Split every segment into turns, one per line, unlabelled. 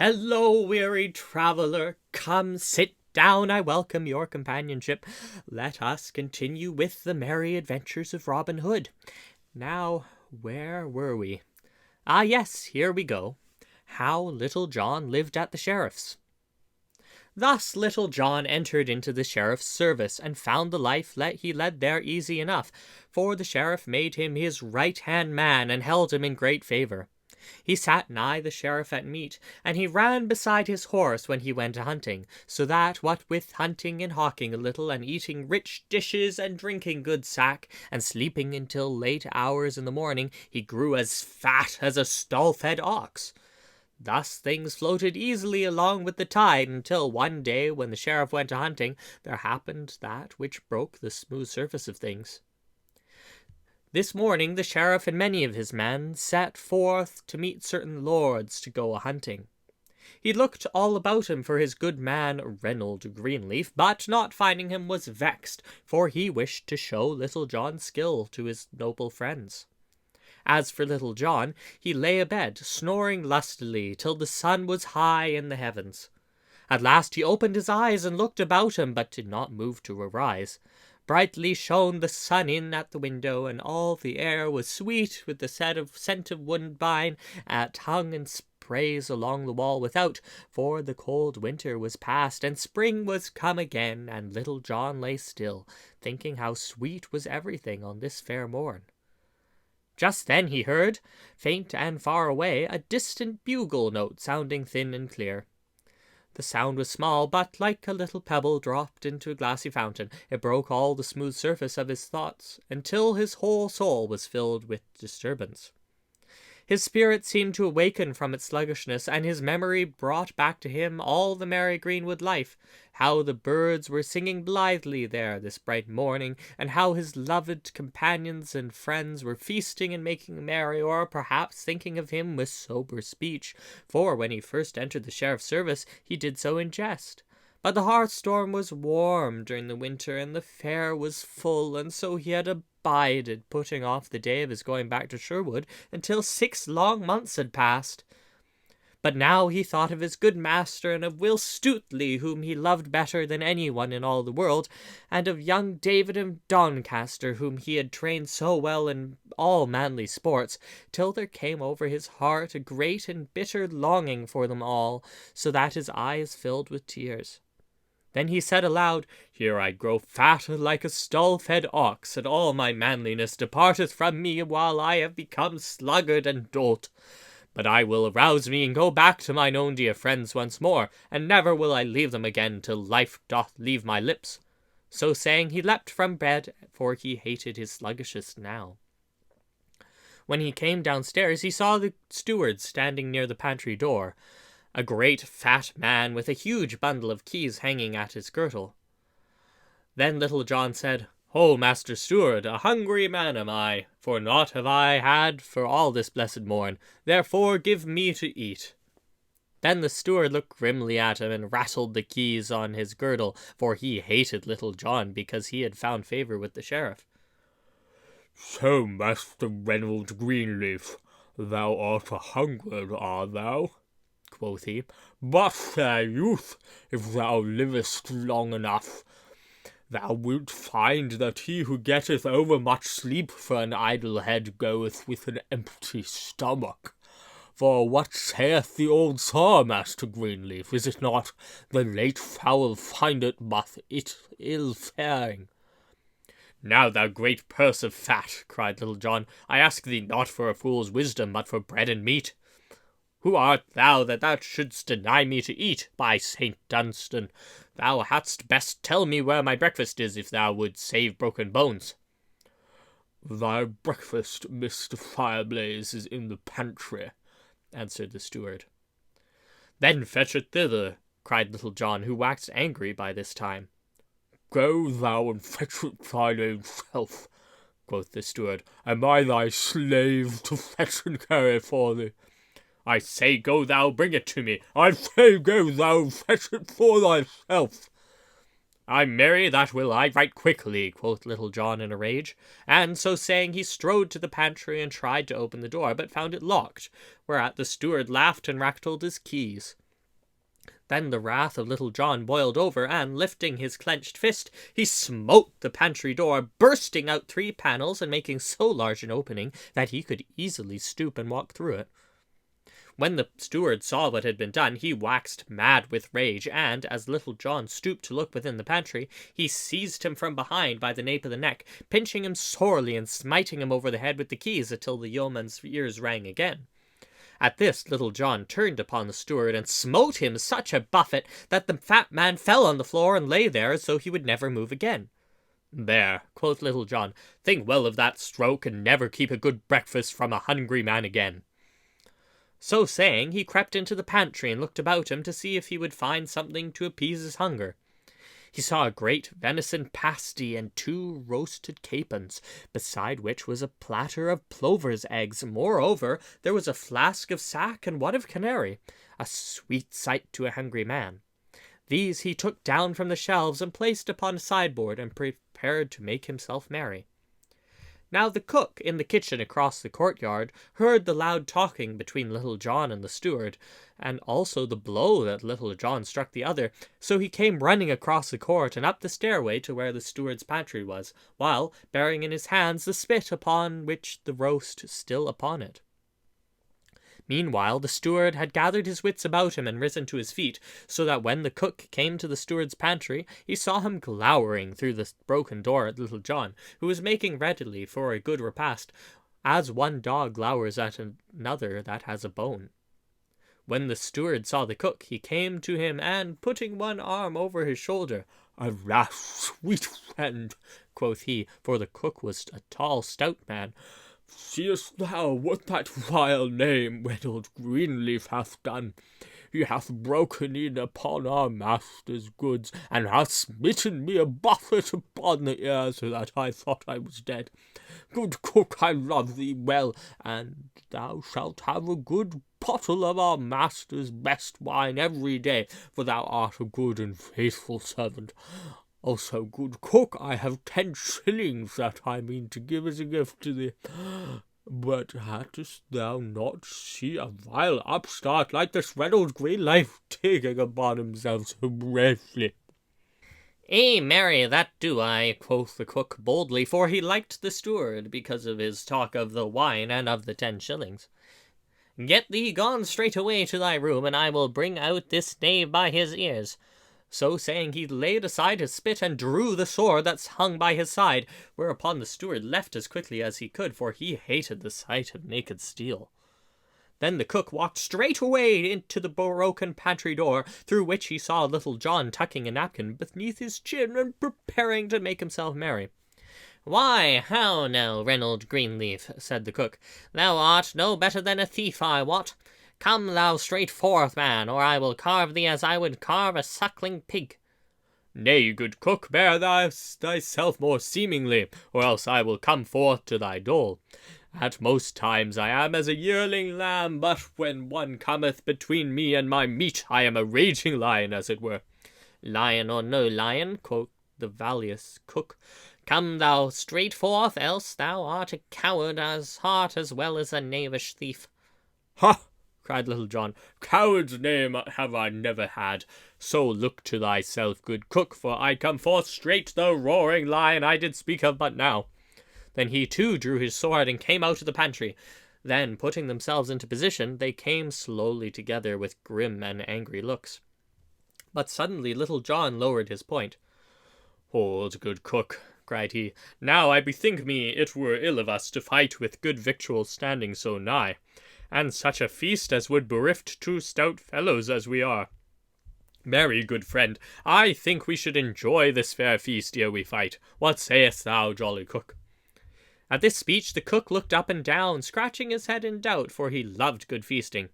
Hello, weary traveller, come sit down, I welcome your companionship. Let us continue with the merry adventures of Robin Hood. Now, where were we? Ah, yes, here we go. How Little John lived at the sheriff's. Thus Little John entered into the sheriff's service, and found the life he led there easy enough, for the sheriff made him his right-hand man, and held him in great favour. He sat nigh the sheriff at meat, and he ran beside his horse when he went a-hunting, so that what with hunting and hawking a little, and eating rich dishes, and drinking good sack, and sleeping until late hours in the morning, he grew as fat as a stall-fed ox. Thus things floated easily along with the tide, until one day when the sheriff went a-hunting, there happened that which broke the smooth surface of things. This morning the sheriff and many of his men set forth to meet certain lords to go a-hunting. He looked all about him for his good man Reynold Greenleaf, but not finding him was vexed, for he wished to show Little John's skill to his noble friends. As for Little John, he lay abed, snoring lustily, till the sun was high in the heavens. At last he opened his eyes and looked about him, but did not move to arise. Brightly shone the sun in at the window, and all the air was sweet with the scent of woodbine that hung in sprays along the wall without, for the cold winter was past, and spring was come again, and Little John lay still, thinking how sweet was everything on this fair morn. Just then he heard, faint and far away, a distant bugle note sounding thin and clear. The sound was small, but like a little pebble dropped into a glassy fountain, it broke all the smooth surface of his thoughts, until his whole soul was filled with disturbance. His spirit seemed to awaken from its sluggishness, and his memory brought back to him all the merry greenwood life, how the birds were singing blithely there this bright morning, and how his loved companions and friends were feasting and making merry, or perhaps thinking of him with sober speech, for when he first entered the sheriff's service he did so in jest. But the hearth-storm was warm during the winter, and the fare was full, and so he had abided putting off the day of his going back to Sherwood until 6 long months had passed. But now he thought of his good master, and of Will Stutely, whom he loved better than any one in all the world, and of young David of Doncaster, whom he had trained so well in all manly sports, till there came over his heart a great and bitter longing for them all, so that his eyes filled with tears. Then he said aloud, "Here I grow fat like a stall-fed ox, and all my manliness departeth from me, while I have become sluggard and dolt. But I will arouse me, and go back to mine own dear friends once more, and never will I leave them again till life doth leave my lips." So saying, he leapt from bed, for he hated his sluggishness now. When he came downstairs, he saw the steward standing near the pantry door, a great fat man with a huge bundle of keys hanging at his girdle. Then Little John said, "Ho, Master Steward, a hungry man am I, for naught have I had for all this blessed morn, therefore give me to eat." Then the steward looked grimly at him, and rattled the keys on his girdle, for he hated Little John because he had found favour with the sheriff.
"So, Master Reynold Greenleaf, thou art a hungered, art thou?" quoth he. "But, fair youth, if thou livest long enough, thou wilt find that he who getteth over much sleep for an idle head goeth with an empty stomach. For what saith the old saw, Master Greenleaf? Is it not, the late fowl findeth but it ill faring?" "Now, thou great purse of fat," cried Little John, "I ask thee not for a fool's wisdom, but for bread and meat. Who art thou that thou shouldst deny me to eat? By St. Dunstan, thou hadst best tell me where my breakfast is, if thou would save broken bones." "Thy breakfast, Mr. Fireblaze, is in the pantry," answered the steward. "Then fetch it thither," cried Little John, who waxed angry by this time. "Go thou and fetch it thine own self," quoth the steward. "Am I thy slave to fetch and carry for thee?" "I say, go thou, bring it to me." "I say, go thou, fetch it for thyself." "Ay, marry, that will I right quickly," quoth Little John in a rage, and so saying he strode to the pantry and tried to open the door, but found it locked, whereat the steward laughed and rattled his keys.
Then the wrath of Little John boiled over, and, lifting his clenched fist, he smote the pantry door, bursting out 3 panels and making so large an opening that he could easily stoop and walk through it. When the steward saw what had been done, he waxed mad with rage, and, as Little John stooped to look within the pantry, he seized him from behind by the nape of the neck, pinching him sorely and smiting him over the head with the keys until the yeoman's ears rang again. At this, Little John turned upon the steward and smote him such a buffet that the fat man fell on the floor and lay there as though he would never move again. "There," quoth Little John, "think well of that stroke, and never keep a good breakfast from a hungry man again." So saying, he crept into the pantry and looked about him to see if he would find something to appease his hunger. He saw a great venison pasty and 2 roasted capons, beside which was a platter of plover's eggs. Moreover, there was a flask of sack and one of canary, a sweet sight to a hungry man. These he took down from the shelves and placed upon a sideboard, and prepared to make himself merry. Now the cook in the kitchen across the courtyard heard the loud talking between Little John and the steward, and also the blow that Little John struck the other, so he came running across the court and up the stairway to where the steward's pantry was, while bearing in his hands the spit upon which the roast still upon it. Meanwhile, the steward had gathered his wits about him and risen to his feet, so that when the cook came to the steward's pantry, he saw him glowering through the broken door at Little John, who was making readily for a good repast, as one dog glowers at another that has a bone. When the steward saw the cook, he came to him, and, putting one arm over his shoulder, "Alas, sweet friend," quoth he, for the cook was a tall, stout man, "seest thou what that vile knave Reynold Greenleaf hath done? He hath broken in upon our master's goods, and hath smitten me a buffet upon the ear, so that I thought I was dead. Good cook, I love thee well, and thou shalt have a good bottle of our master's best wine every day, for thou art a good and faithful servant. Also, good cook, I have 10 shillings that I mean to give as a gift to thee. But hadst thou not see a vile upstart like this Reynold Greenleaf taking upon himself so bravely?" "Ay, marry, that do I," quoth the cook boldly, for he liked the steward because of his talk of the wine and of the 10 shillings. "Get thee gone straight away to thy room, and I will bring out this knave by his ears." So saying, he laid aside his spit and drew the sword that's hung by his side, whereupon the steward left as quickly as he could, for he hated the sight of naked steel. Then the cook walked straight away into the broken pantry door, through which he saw Little John tucking a napkin beneath his chin and preparing to make himself merry. "Why, how now, Reynold Greenleaf," said the cook, "thou art no better than a thief, I wot. Come thou straight forth, man, or I will carve thee as I would carve a suckling pig." "Nay, good cook, bear thyself more seemingly, or else I will come forth to thy dole. At most times I am as a yearling lamb, but when one cometh between me and my meat, I am a raging lion, as it were." "Lion or no lion," quoth the valorous cook, "come thou straight forth, else thou art a coward as heart as well as a knavish thief." "Ha!" cried Little John, "coward's name have I never had. So look to thyself, good cook, for I come forth straight the roaring lion I did speak of but now." Then he too drew his sword and came out of the pantry. Then, putting themselves into position, they came slowly together with grim and angry looks. But suddenly Little John lowered his point. "Hold, good cook," cried he. "Now I bethink me it were ill of us to fight with good victuals standing so nigh, and such a feast as would bereft 2 stout fellows as we are. Marry, good friend, I think we should enjoy this fair feast ere we fight. What sayest thou, jolly cook?" At this speech the cook looked up and down, scratching his head in doubt, for he loved good feasting.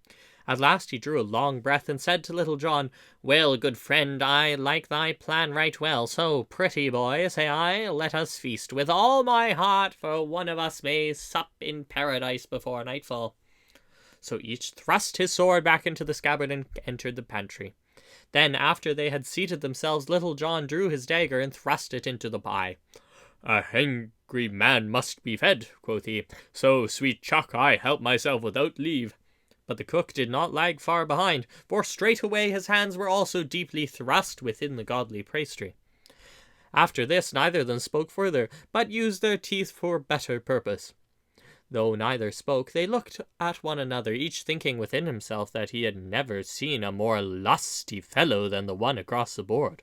At last he drew a long breath and said to Little John, "Well, good friend, I like thy plan right well. So, pretty boy, say I, let us feast with all my heart, for one of us may sup in paradise before nightfall." So each thrust his sword back into the scabbard and entered the pantry. Then, after they had seated themselves, Little John drew his dagger and thrust it into the pie. "A hungry man must be fed," quoth he, "so, sweet chuck, I help myself without leave." But the cook did not lag far behind, for straightway his hands were also deeply thrust within the godly pastry. After this neither of them spoke further, but used their teeth for better purpose. Though neither spoke, they looked at one another, each thinking within himself that he had never seen a more lusty fellow than the one across the board.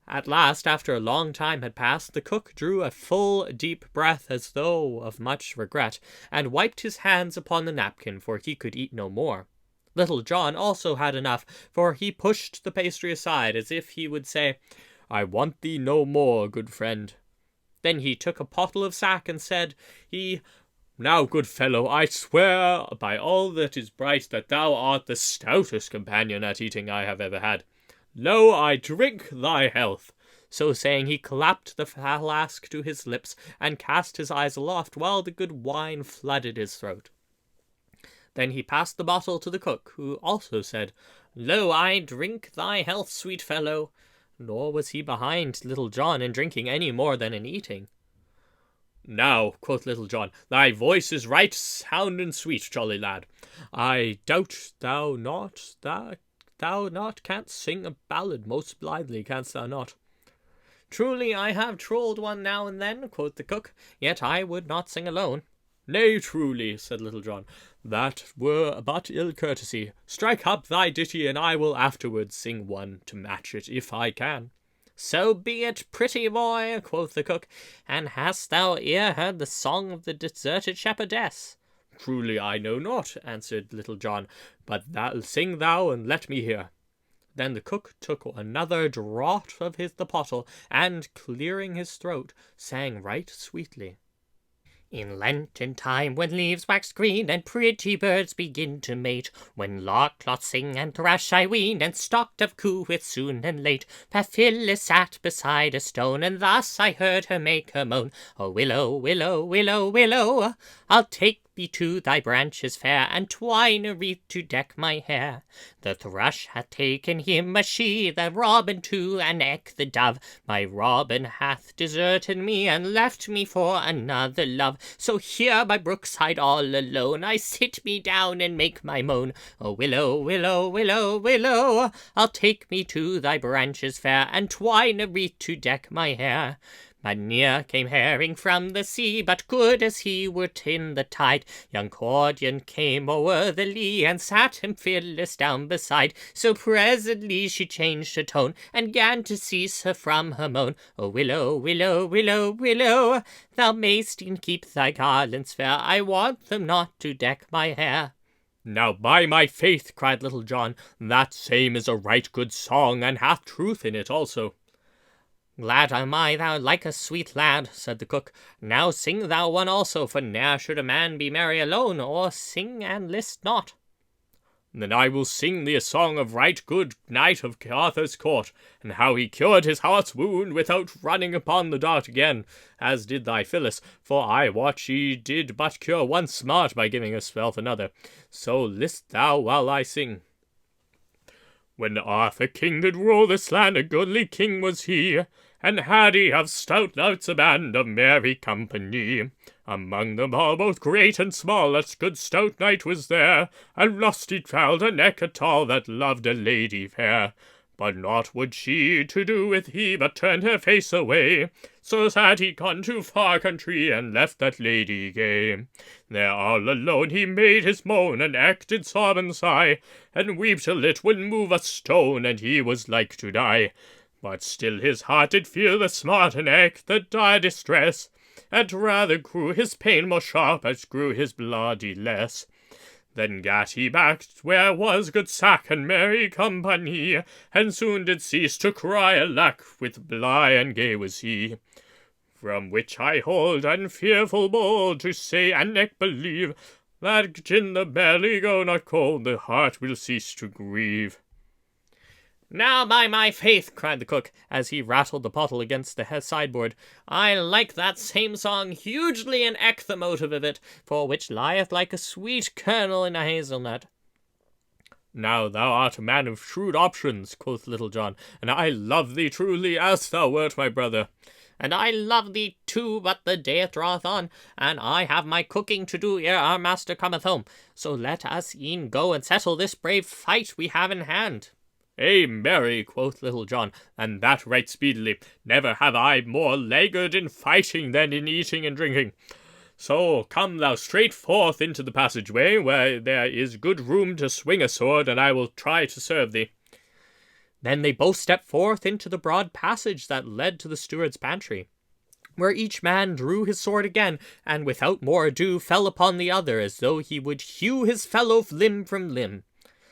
At last, after a long time had passed, the cook drew a full, deep breath as though of much regret, and wiped his hands upon the napkin, for he could eat no more. Little John also had enough, for he pushed the pastry aside, as if he would say, "I want thee no more, good friend." Then he took a pottle of sack, and said "Now, good fellow, I swear by all that is bright that thou art the stoutest companion at eating I have ever had. Lo, I drink thy health." So saying, he clapped the flask to his lips, and cast his eyes aloft, while the good wine flooded his throat. Then he passed the bottle to the cook, who also said, "Lo, I drink thy health, sweet fellow." Nor was he behind Little John in drinking any more than in eating. "Now," quoth Little John, "thy voice is right sound and sweet, jolly lad. I doubt thou not canst sing a ballad most blithely, canst thou not?" "Truly I have trolled one now and then," quoth the cook, "yet I would not sing alone." "Nay, truly," said Little John, "that were but ill courtesy. Strike up thy ditty, and I will afterwards sing one to match it, if I can." "So be it, pretty boy," quoth the cook. "And hast thou e'er heard the song of the deserted shepherdess?" "Truly I know not," answered Little John, "but sing thou, and let me hear." Then the cook took another draught of the pottle, and, clearing his throat, sang right sweetly. "In Lenten time, when leaves wax green, and pretty birds begin to mate, when lark-clots sing and thrush, I ween, and stock-dove coo with soon and late, fair Phyllis sat beside a stone, and thus I heard her make her moan, 'O willow, willow, willow, willow, I'll take thee to thy branches fair, and twine a wreath to deck my hair. The thrush hath taken him a she, the robin too, and eke the dove. My robin hath deserted me, and left me for another love. So here by brookside all alone, I sit me down and make my moan. O willow, willow, willow, willow, I'll take me to thy branches fair, and twine a wreath to deck my hair.' But near came herring from the sea, but good as he were in the tide. Young Cordian came o'er the lea, and sat him Phyllis down beside. So presently she changed her tone, and gan to cease her from her moan. 'O willow, willow, willow, willow, thou mayst e'en keep thy garlands fair, I want them not to deck my hair.'" "Now, by my faith," cried Little John, "that same is a right good song, and hath truth in it also." "Glad am I thou like a sweet lad," said the cook. "Now sing thou one also, for ne'er should a man be merry alone, or sing and list not." "Then I will sing thee a song of right good knight of Arthur's court, and how he cured his heart's wound without running upon the dart again, as did thy Phyllis, for I wot she did but cure one smart by giving herself another. So list thou while I sing. When Arthur king did rule this land, a goodly king was he, and had he of stout knights a band of merry company. Among them all, both great and small, that good stout knight was there, and lusty child, a neck a tall, that loved a lady fair. But naught would she to do with he, but turned her face away. So had he gone to far country, and left that lady gay. There all alone he made his moan, and eke did sob and sigh, and weep till it would move a stone, and he was like to die. But still his heart did feel the smart, and eke the dire distress, and rather grew his pain more sharp, as grew his bloody less. Then gat he back where was good sack and merry company, and soon did cease to cry alack, with blithe and gay was he. From which I hold and fearful bold to say and eke believe, that gin the belly go not cold, the heart will cease to grieve. "Now, by my faith," cried the cook, as he rattled the pottle against the sideboard, "I like that same song hugely, and eke the motive of it, for which lieth like a sweet kernel in a hazelnut." "Now thou art a man of shrewd options," quoth Little John, "and I love thee truly as thou wert my brother. And I love thee too, but the day draweth on, and I have my cooking to do ere our master cometh home. So let us e'en go and settle this brave fight we have in hand.
Ay, marry, quoth Little John, and that right speedily. Never have I more laggard in fighting than in eating and drinking. So come thou straight forth into the passageway, where there is good room to swing a sword, and I will try to serve thee.
Then they both stepped forth into the broad passage that led to the steward's pantry, where each man drew his sword again, and without more ado fell upon the other, as though he would hew his fellow limb from limb.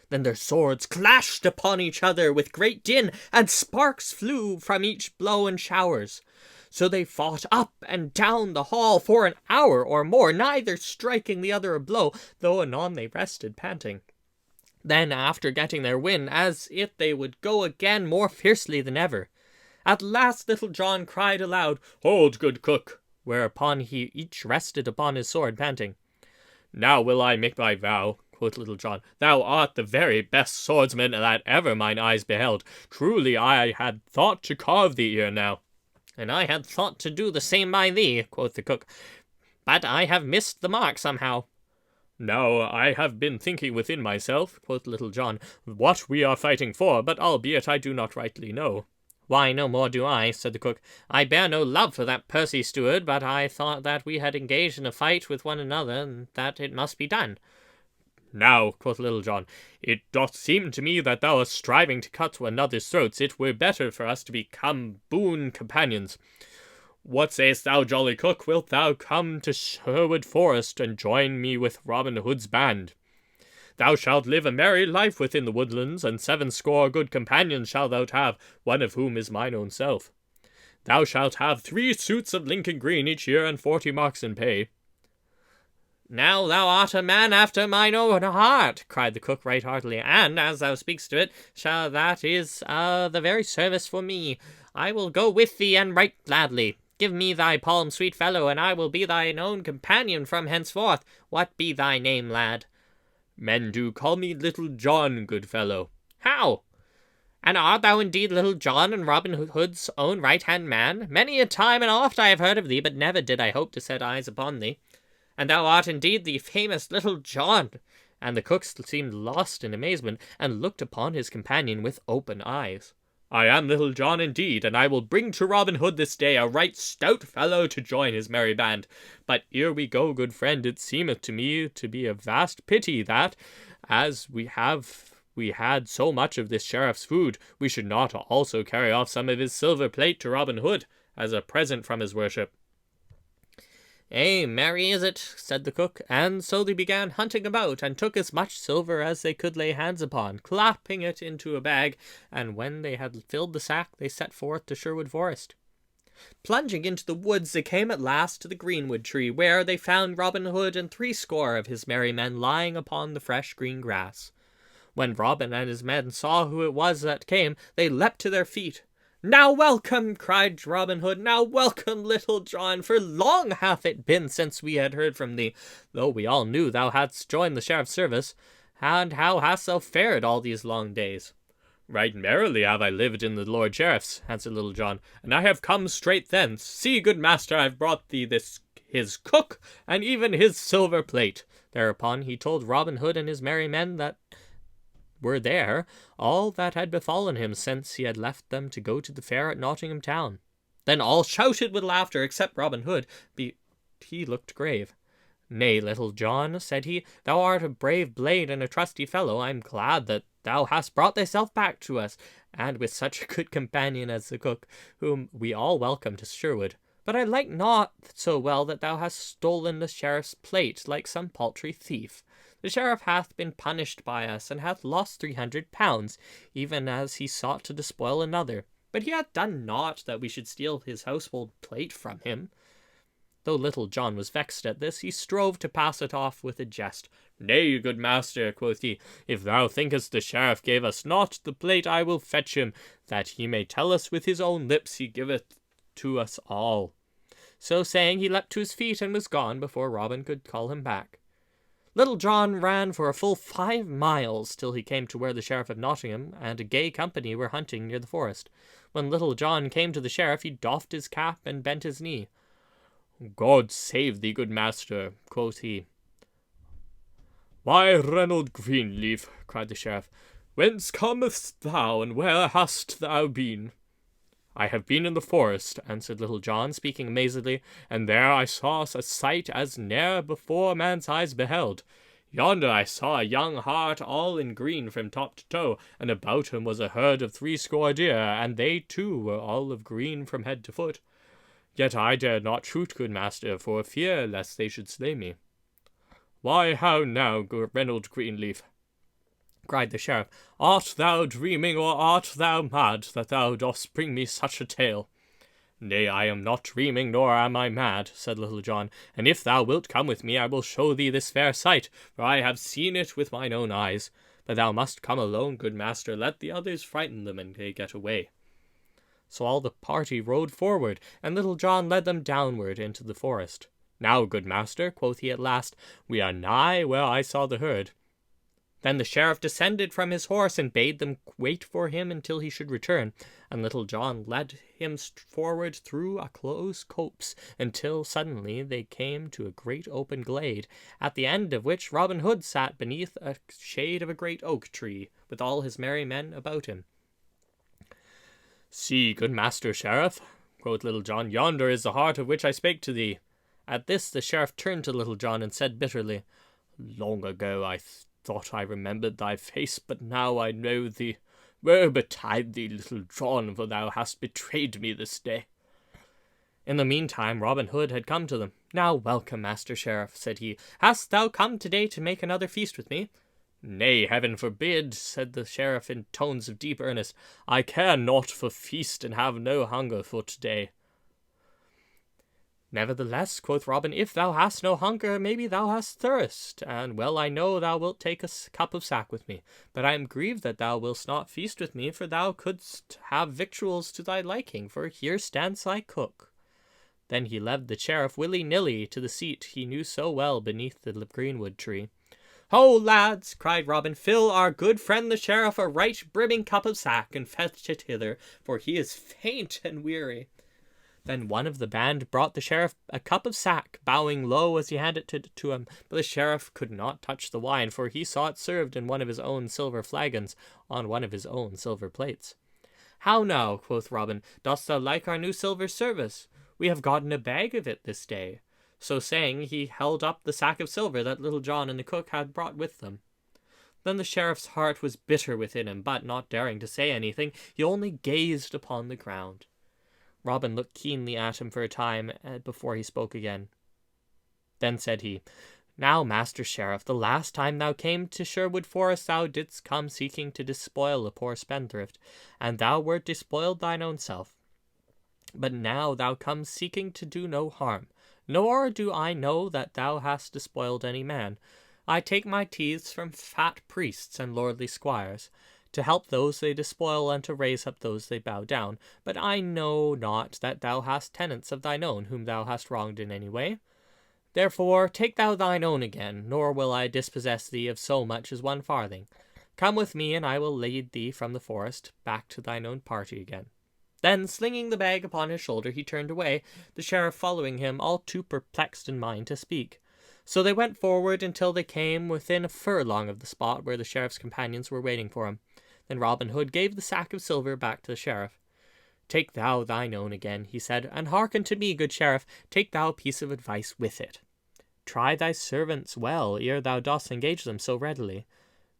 Then their swords clashed upon each other with great din, and sparks flew from each blow in showers. So they fought up and down the hall for an hour or more, neither striking the other a blow, though anon they rested, panting. Then, after getting their wind, as if they would go again more fiercely than ever, at last Little John cried aloud,
Hold, good cook,
whereupon he each rested upon his sword, panting.
Now will I make my vow, quoth Little John. Thou art the very best swordsman that ever mine eyes beheld. Truly I had thought to carve thee ere now.
And I had thought to do the same by thee, quoth the cook, but I have missed the mark somehow.
Now I have been thinking within myself, quoth Little John, what we are fighting for, but albeit I do not rightly know.
Why, no more do I, said the cook. I bear no love for that Percy steward, but I thought that we had engaged in a fight with one another, and that it must be done.
Now, quoth Little John, it doth seem to me that thou art striving to cut one another's throats. It were better for us to become boon companions. What sayest thou, jolly cook? Wilt thou come to Sherwood Forest and join me with Robin Hood's band? Thou shalt live a merry life within the woodlands, and 70 good companions shalt thou have, one of whom is mine own self. Thou shalt have 3 suits of Lincoln green each year, and 40 marks in pay.
Now thou art a man after mine own heart, cried the cook right heartily, and, as thou speakst to it, that is the very service for me. I will go with thee, and right gladly. Give me thy palm, sweet fellow, and I will be thine own companion from henceforth. What be thy name, lad?
Men do call me Little John, good fellow.
How? And art thou indeed Little John, and Robin Hood's own right-hand man? Many a time and oft I have heard of thee, but never did I hope to set eyes upon thee. And thou art indeed the famous Little John. And the cook seemed lost in amazement, and looked upon his companion with open eyes.
I am Little John indeed, and I will bring to Robin Hood this day a right stout fellow to join his merry band. But ere we go, good friend, it seemeth to me to be a vast pity that, as we had so much of this sheriff's food, we should not also carry off some of his silver plate to Robin Hood, as a present from his worship.
Ay, marry is it, said the cook, and so they began hunting about, and took as much silver as they could lay hands upon, clapping it into a bag, and when they had filled the sack, they set forth to Sherwood Forest. Plunging into the woods, they came at last to the greenwood tree, where they found Robin Hood and 70 of his merry men lying upon the fresh green grass. When Robin and his men saw who it was that came, they leapt to their feet. Now welcome, cried Robin Hood, now welcome, Little John, for long hath it been since we had heard from thee, though we all knew thou hadst joined the sheriff's service. And how hast thou fared all these long days?
Right merrily have I lived in the Lord Sheriff's, answered Little John, and I have come straight thence. See, good master, I have brought thee his cook, and even his silver plate.
Thereupon he told Robin Hood and his merry men that were there all that had befallen him since he had left them to go to the fair at Nottingham town. Then all shouted with laughter, except Robin Hood. He looked grave. Nay, Little John, said he, thou art a brave blade and a trusty fellow. I am glad that thou hast brought thyself back to us, and with such a good companion as the cook, whom we all welcome to Sherwood. But I like not so well that thou hast stolen the sheriff's plate like some paltry thief. The sheriff hath been punished by us, and hath lost 300 pounds, even as he sought to despoil another. But he hath done naught that we should steal his household plate from him. Though Little John was vexed at this, he strove to pass it off with a jest.
Nay, good master, quoth he, if thou thinkest the sheriff gave us not the plate, I will fetch him, that he may tell us with his own lips he giveth to us all.
So saying, he leapt to his feet and was gone before Robin could call him back. Little John ran for a full 5 miles till he came to where the Sheriff of Nottingham and a gay company were hunting near the forest. When Little John came to the Sheriff, he doffed his cap and bent his knee.
God save thee, good master, quoth he. Why, Reynold Greenleaf, cried the Sheriff, whence comest thou, and where hast thou been? I have been in the forest, answered Little John, speaking amazedly, and there I saw a sight as ne'er before man's eyes beheld. Yonder I saw a young hart all in green from top to toe, and about him was a herd of 60 deer, and they too were all of green from head to foot. Yet I dared not shoot, good master, for fear lest they should slay me. Why, how now, Reynold Greenleaf, cried the Sheriff, art thou dreaming, or art thou mad, that thou dost bring me such a tale? Nay, I am not dreaming, nor am I mad, said Little John, and if thou wilt come with me, I will show thee this fair sight, for I have seen it with mine own eyes. But thou must come alone, good master, let the others frighten them, and they get away. So all the party rode forward, and Little John led them downward into the forest. Now, good master, quoth he at last, we are nigh where I saw the herd. Then the Sheriff descended from his horse and bade them wait for him until he should return, and Little John led him forward through a close copse until suddenly they came to a great open glade, at the end of which Robin Hood sat beneath a shade of a great oak tree, with all his merry men about him. See, good master Sheriff, quoth Little John, yonder is the hart of which I spake to thee. At this the Sheriff turned to Little John and said bitterly, Long ago I thought I remembered thy face, but now I know thee. Woe betide thee, Little John, for thou hast betrayed me this day. In the meantime Robin Hood had come to them. Now welcome, Master Sheriff, said he. Hast thou come today to make another feast with me? Nay, heaven forbid, said the Sheriff in tones of deep earnest. I care not for feast, and have no hunger for today. Nevertheless, quoth Robin, if thou hast no hunger, maybe thou hast thirst, and well I know thou wilt take a cup of sack with me. But I am grieved that thou wilt not feast with me, for thou couldst have victuals to thy liking, for here stands thy cook. Then he led the Sheriff willy-nilly to the seat he knew so well beneath the greenwood tree. Ho, lads, cried Robin, fill our good friend the Sheriff a right brimming cup of sack, and fetch it hither, for he is faint and weary. Then one of the band brought the Sheriff a cup of sack, bowing low as he handed it to him. But the Sheriff could not touch the wine, for he saw it served in one of his own silver flagons, on one of his own silver plates. How now, quoth Robin, dost thou like our new silver service? We have gotten a bag of it this day. So saying, he held up the sack of silver that Little John and the cook had brought with them. Then the Sheriff's heart was bitter within him, but not daring to say anything, he only gazed upon the ground. Robin looked keenly at him for a time before he spoke again. Then said he, Now, Master Sheriff, the last time thou came to Sherwood Forest thou didst come seeking to despoil a poor spendthrift, and thou wert despoiled thine own self. But now thou comes seeking to do no harm, nor do I know that thou hast despoiled any man. I take my tithes from fat priests and lordly squires, to help those they despoil and to raise up those they bow down. But I know not that thou hast tenants of thine own whom thou hast wronged in any way. Therefore take thou thine own again, nor will I dispossess thee of so much as 1 farthing. Come with me, and I will lead thee from the forest back to thine own party again. Then, slinging the bag upon his shoulder, he turned away, the Sheriff following him, all too perplexed in mind to speak. So they went forward until they came within a furlong of the spot where the Sheriff's companions were waiting for him. Then Robin Hood gave the sack of silver back to the Sheriff. Take thou thine own again, he said, and hearken to me, good Sheriff, take thou a piece of advice with it. Try thy servants well, ere thou dost engage them so readily.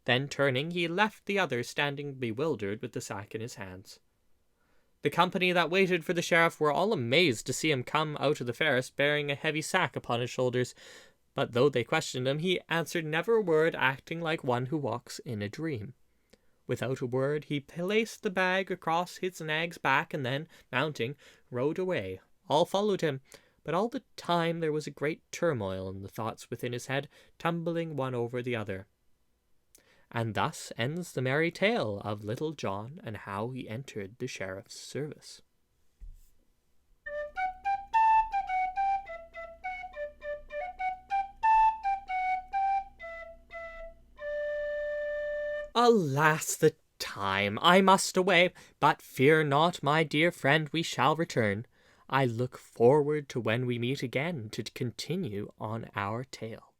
Then turning, he left the others standing bewildered with the sack in his hands. The company that waited for the Sheriff were all amazed to see him come out of the forest bearing a heavy sack upon his shoulders, but though they questioned him, he answered never a word, acting like one who walks in a dream. Without a word, he placed the bag across his nag's back, and then, mounting, rode away. All followed him, but all the time there was a great turmoil in the thoughts within his head, tumbling one over the other. And thus ends the merry tale of Little John and how he entered the Sheriff's service.
Alas, the time! I must away, but fear not, my dear friend, we shall return. I look forward to when we meet again to continue on our tale.